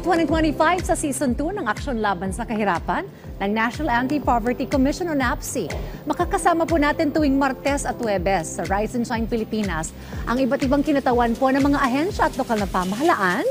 2025 sa Season 2 ng Aksyon Laban sa Kahirapan ng National Anti-Poverty Commission o NAPC. Makakasama po natin tuwing Martes at Huwebes sa Rise and Shine Pilipinas ang iba't ibang kinatawan po ng mga ahensya at lokal na pamahalaan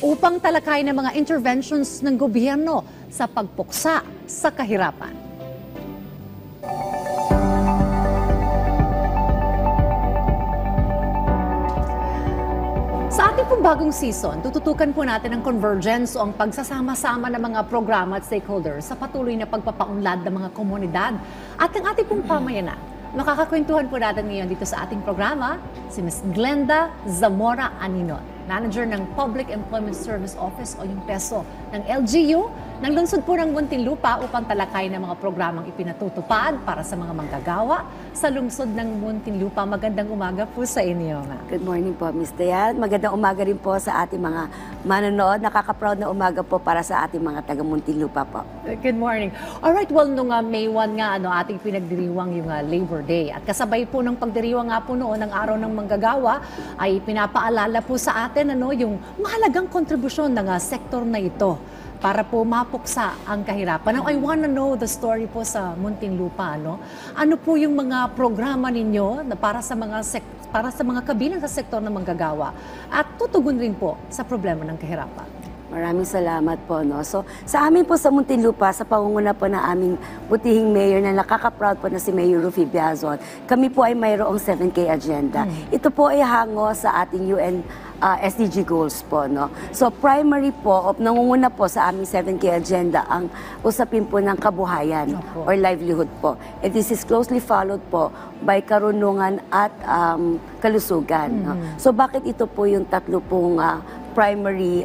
upang talakayin ng mga interventions ng gobyerno sa pagpuksa sa kahirapan. Sa ating pong bagong season, tututukan po natin ang convergence o ang pagsasama-sama ng mga programa at stakeholders sa patuloy na pagpapaunlad ng mga komunidad at ang ating pong pamayanan. Makakakwentuhan po natin ngayon dito sa ating programa si Ms. Glenda Zamora Aninon, Manager ng Public Employment Service Office o yung PESO ng LGU ng lungsod po ng Muntinlupa upang talakayin ng mga programang ipinatutupad para sa mga manggagawa sa lungsod ng Muntinlupa. Magandang umaga po sa inyo, ma'am. Good morning po, Ms. Dayan. Magandang umaga rin po sa ating mga manonood. Nakaka-proud na umaga po para sa ating mga taga Muntinlupa po. Good morning. Alright, well, nung May 1 nga, ating pinagdiriwang yung Labor Day. At kasabay po ng pagdiriwang nga po noon ng Araw ng Manggagawa, ay pinapaalala po sa atin yung mahalagang kontribusyon ng sektor na ito para po mapuksa ang kahirapan. Now, I wanna know the story po sa Muntinlupa. Ano po yung mga programa ninyo na para sa mga kabilang sa sektor ng manggagawa at tutugon rin po sa problema ng kahirapan? Maraming salamat po. So, sa amin po sa Muntinlupa, sa pangunguna po na aming butihing mayor na nakaka-proud po na si Mayor Rufy Biazon, kami po ay mayroong 7K agenda. Ito po ay hango sa ating UN SDG goals po. So, primary po, nangunguna po sa aming 7K agenda ang usapin po ng kabuhayan or livelihood po. And this is closely followed po by karunungan at kalusugan. So, bakit ito po yung tatlo pong primary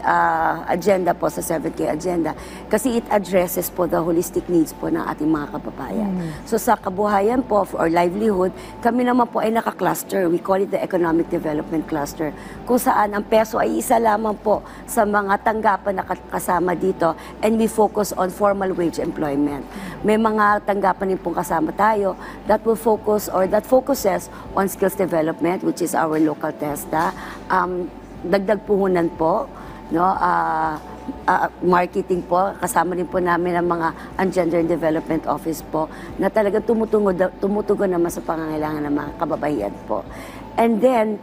agenda po sa 7K agenda? Kasi it addresses po the holistic needs po ng ating mga kababayan. So sa kabuhayan po or livelihood, kami naman po ay naka-cluster. We call it the Economic Development Cluster. Kung saan ang PESO ay isa lamang po sa mga tanggapan na kasama dito, and we focus on formal wage employment. May mga tanggapan din pong kasama tayo that will focus or that focuses on skills development, which is our local TESDA, dagdag puhunan po, marketing po, kasama rin po namin ang mga Gender and Development Office po na talagang tumutugon naman sa pangangailangan ng mga kababaihan po. And then,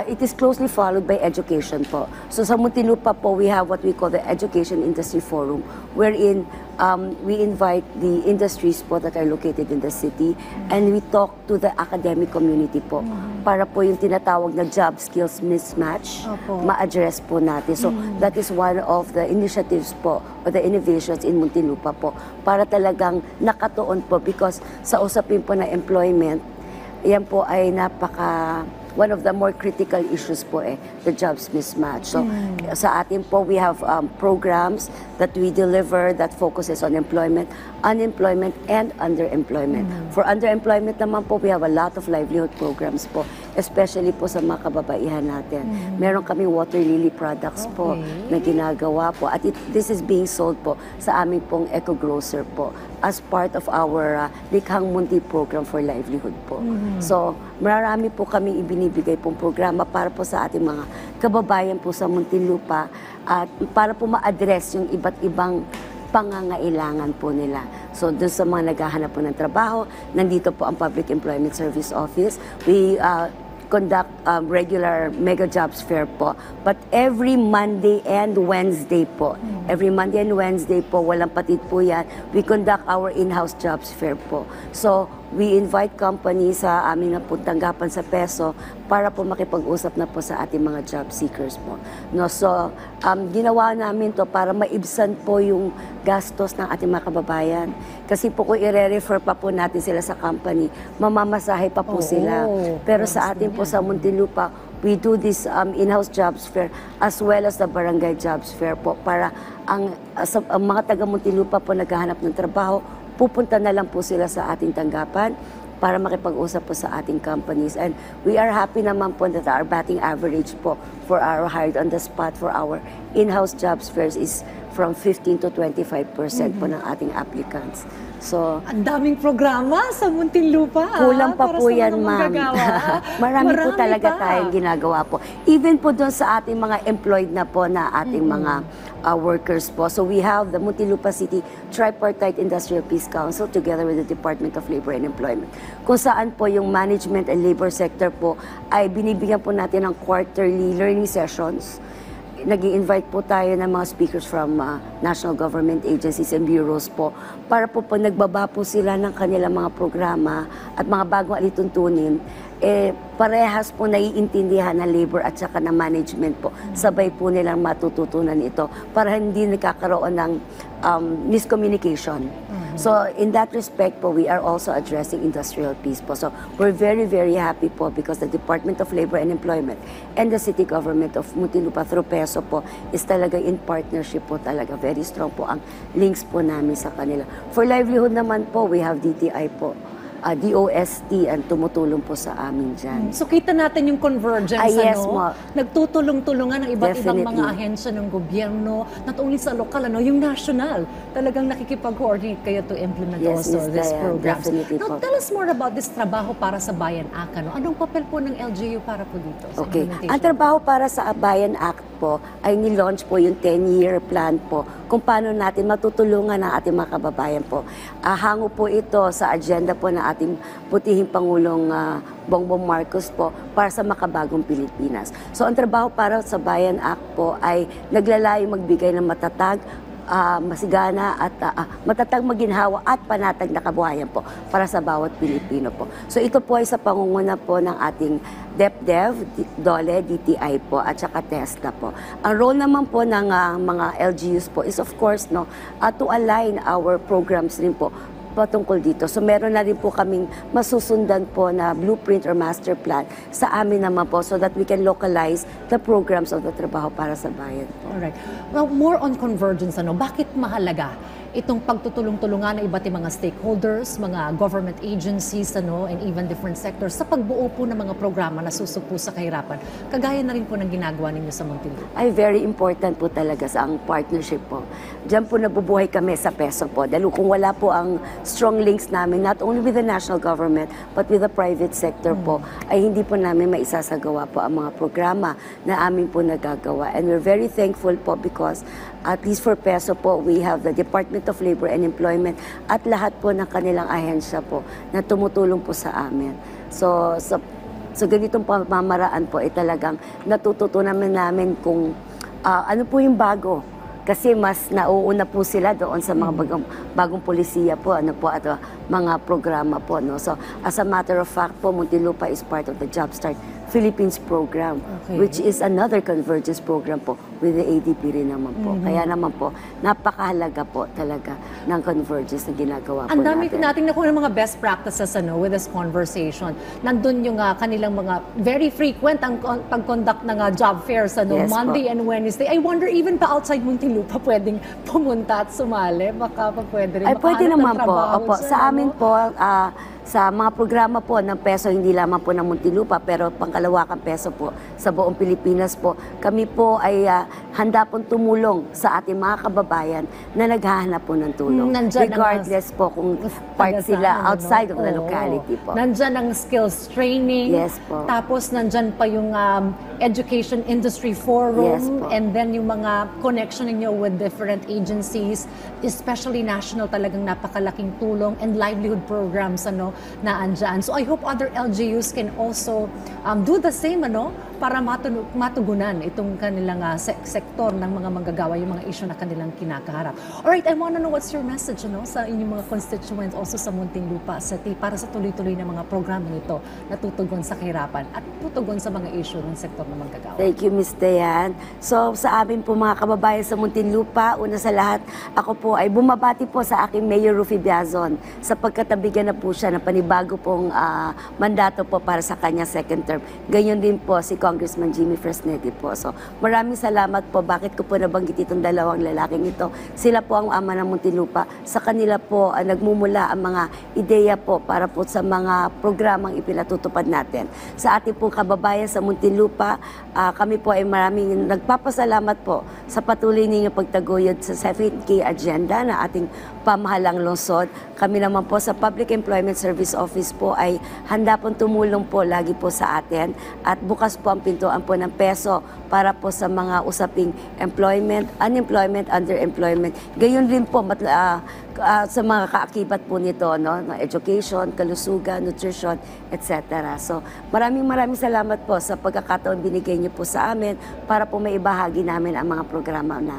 it is closely followed by education po. So sa Muntinlupa po, we have what we call the Education Industry Forum, wherein we invite the industries po that are located in the city and we talk to the academic community po para po yung tinatawag na job skills mismatch ma-address po natin. So that is one of the initiatives po or the innovations in Muntinlupa po para talagang nakatuon po because sa usapin po na employment, yan po ay one of the more critical issues po the jobs mismatch. So sa atin po, we have programs that we deliver that focuses on employment, unemployment, and underemployment. For underemployment naman po, we have a lot of livelihood programs po, especially po sa mga kababaihan natin. Meron kami water lily products po na ginagawa po at this is being sold po sa aming pong eco-grocer po as part of our Likhang Munti program for livelihood po. So, marami po kami ibinibigay pong programa para po sa ating mga kababayan po sa Muntinlupa at para po ma-address yung iba't ibang pangangailangan po nila. So, doon sa mga naghahanap po ng trabaho, nandito po ang Public Employment Service Office. We conduct regular mega jobs fair po. But every Monday and Wednesday po, walang patid po yan, we conduct our in-house jobs fair po. So, we invite companies sa aming tanggapan sa PESO para po makipag-usap na po sa ating mga job seekers po. So, ginawa namin to para maibsan po yung gastos ng ating mga kababayan. Kasi po kung i-refer pa po natin sila sa company, mamamasahe pa po sila. Pero sa atin po sa Muntinlupa, we do this in-house jobs fair as well as the barangay jobs fair po para ang mga taga Muntinlupa po naghahanap ng trabaho, pupunta na lang po sila sa ating tanggapan para makipag-usap po sa ating companies. And we are happy naman po that our batting average po for our hired on the spot for our in-house jobs fairs is from 15 to 25% po ng ating applicants. So, Ang daming programa sa Muntinlupa. kulang pa para po sa yan, mga ma'am. manggagawa. Marami po talaga pa. tayong ginagawa po. Even po doon sa ating mga employed na po na ating mga workers po. So we have the Muntinlupa City Tripartite Industrial Peace Council together with the Department of Labor and Employment. Kung saan po yung management and labor sector po ay binibigyan po natin ng quarterly learning sessions. Nag-i-invite po tayo ng mga speakers from national government agencies and bureaus po para po pag nagbaba po sila ng kanilang mga programa at mga bagong alituntunin, parehas po naiintindihan ng labor at saka ng management po. Sabay po nilang matututunan ito para hindi nagkakaroon ng miscommunication. So in that respect po, we are also addressing industrial peace po. So we're very, very happy po because the Department of Labor and Employment and the City Government of Muntinlupa through PESO po is talaga in partnership po talaga. Very strong po ang links po namin sa kanila. For livelihood naman po, we have DTI po. DOST ang tumutulong po sa amin dyan. So kita natin yung convergence, Yes, ano? ma. Nagtutulong-tulungan ng iba't ibang Definitely. mga ahensya ng gobyerno, not only sa lokal, ano, yung national. Talagang nakikipag-coordinate kayo to implement Yes, also Miss these Diane, programs. definitely Now, po. tell us more about this Trabaho para sa Bayan Act. Ano? Anong papel po ng LGU para po dito sa Okay. implementation? Ang Trabaho para sa Bayan Act po ay nilaunch po yung 10-year plan po kung paano natin matutulungan ang ating mga kababayan po. Hango po ito sa agenda po ng ating butihing Pangulong Bongbong Marcos po para sa makabagong Pilipinas. So ang Trabaho para sa Bayan Act po ay naglalayong magbigay ng matatag, masigana at matatag maginhawa at panatag na kabuhayan po para sa bawat Pilipino po. So ito po ay sa pangunguna po ng ating DepDev, DOLE, DTI po at saka TESDA po. Ang role naman po ng mga LGUs po is of course to align our programs rin po patungkol dito. So meron na rin po kaming masusundan po na blueprint or master plan sa amin naman po so that we can localize the programs of the Trabaho para sa Bayan po. Alright. Well, more on convergence, ano, bakit mahalaga itong pagtutulong-tulungan ng iba't ibang mga stakeholders, mga government agencies, ano, and even different sectors sa pagbuo po ng mga programa na susupo sa kahirapan, kagaya na rin po ng ginagawa ninyo sa Muntinlupa? Ay very important po talaga sa ang partnership po. Diyan po nabubuhay kami sa PESO po. Dahil kung wala po ang strong links namin, not only with the national government, but with the private sector po, ay hindi po namin maisasagawa po ang mga programa na amin po nagagawa. And we're very thankful po because at least for PESO po, we have the Department of Labor and Employment at lahat po ng kanilang ahensya po na tumutulong po sa amin. So ganitong pamamaraan po ay talagang natututunan namin kung ano po yung bago. Kasi mas nauuna po sila doon sa mga bagong polisiya po, ano po, at mga programa po. No? So, as a matter of fact po, Muntinlupa is part of the Jumpstart Philippines program, Okay. which is another convergence program po with the ADP rin naman po. Kaya naman po, napakahalaga po talaga ng convergence na ginagawa po Ang dami natin. nating nakuha ng mga best practices, ano, with this conversation. Nandun yung kanilang mga very frequent ang pag-conduct ng job fairs, ano, Yes, Monday po. and Wednesday. I wonder even pa outside Muntinlupa pwedeng pumunta at sumali. Baka pa pwede rin Ay, pwede makahanap ng naman po. trabaho Opo, dyan, sa amin ano? po, sa mga programa po ng PESO, hindi lamang po ng Muntinlupa, pero pangkalawakang PESO po sa buong Pilipinas po, kami po ay handa pong tumulong sa ating mga kababayan na naghahanap po ng tulong. Nandyan ang Regardless po kung part taga sila saan, ano? outside of the Oo. locality po. Nandyan ang skills training. Yes po. Tapos nandyan pa yung education industry forum. Yes po. And then yung mga connection ninyo with different agencies, especially national, talagang napakalaking tulong and livelihood programs, ano, na andyan. So I hope other LGUs can also do the same, ano, para matugunan itong kanilang sektor ng mga manggagawa, yung mga issue na kanilang kinakaharap. Alright, I wanna know what's your message, ano, sa inyong mga constituents also sa Muntinlupa City para sa tuloy-tuloy na mga programa nito na tutugon sa kahirapan at tutugon sa mga issue ng sektor ng manggagawa. Thank you, Miss Dayan. So, sa amin po mga kababayan sa Muntinlupa, una sa lahat, ako po ay bumabati po sa aking Mayor Rufy Biazon sa pagkatabigan na po siya ng panibago pong mandato po para sa kanya second term. Ganyan din po si Congressman Jimmy Fresnetti po. So maraming salamat po. Bakit ko po nabanggit itong dalawang lalaking ito? Sila po ang ama ng Muntinlupa. Sa kanila po nagmumula ang mga ideya po para po sa mga programang ipinatutupad natin. Sa ating pong kababayan sa Muntinlupa, kami po ay maraming nagpapasalamat po sa patuloy ninyong pagtaguyod sa 7K agenda na ating pamahalang lungsod. Kami naman po sa Public Employment Service Office po ay handa pong tumulong po lagi po sa atin at bukas po ang pintuan po ng PESO para po sa mga usaping employment, unemployment, underemployment. Gayon rin po sa mga kaakibat po nito, no? Education, kalusugan, nutrition, etc. So maraming salamat po sa pagkakataon binigay niyo po sa amin para po maibahagi namin ang mga programa na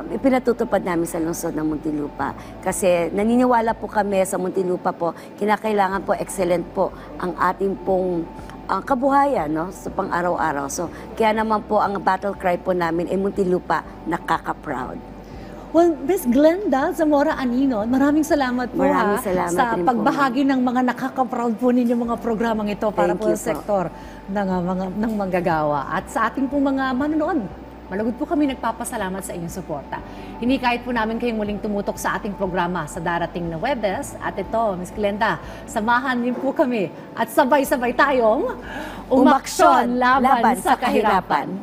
ipinatutupad namin sa lungsod ng Muntinlupa. Kasi naniniwala po kami sa Muntinlupa po, kinakailangan po excellent po ang ating pong kabuhayan, no, sa pang-araw-araw. So kaya naman po ang battle cry po namin ay Muntinlupa nakaka-proud. Well, Ms. Glenda Zamora Aninon, maraming salamat po Maraming salamat sa rin po, pagbahagi ng mga nakaka-proud po ninyo mga programang ito para Thank po you sa po. sektor ng manggagawa. At sa ating pong mga manonood, malugod po kami nagpapasalamat sa inyong suporta. Hinikayat po namin kayong muling tumutok sa ating programa sa darating na Webes. At ito, Ms. Glenda, samahan din po kami at sabay-sabay tayong umaksyon laban sa kahirapan.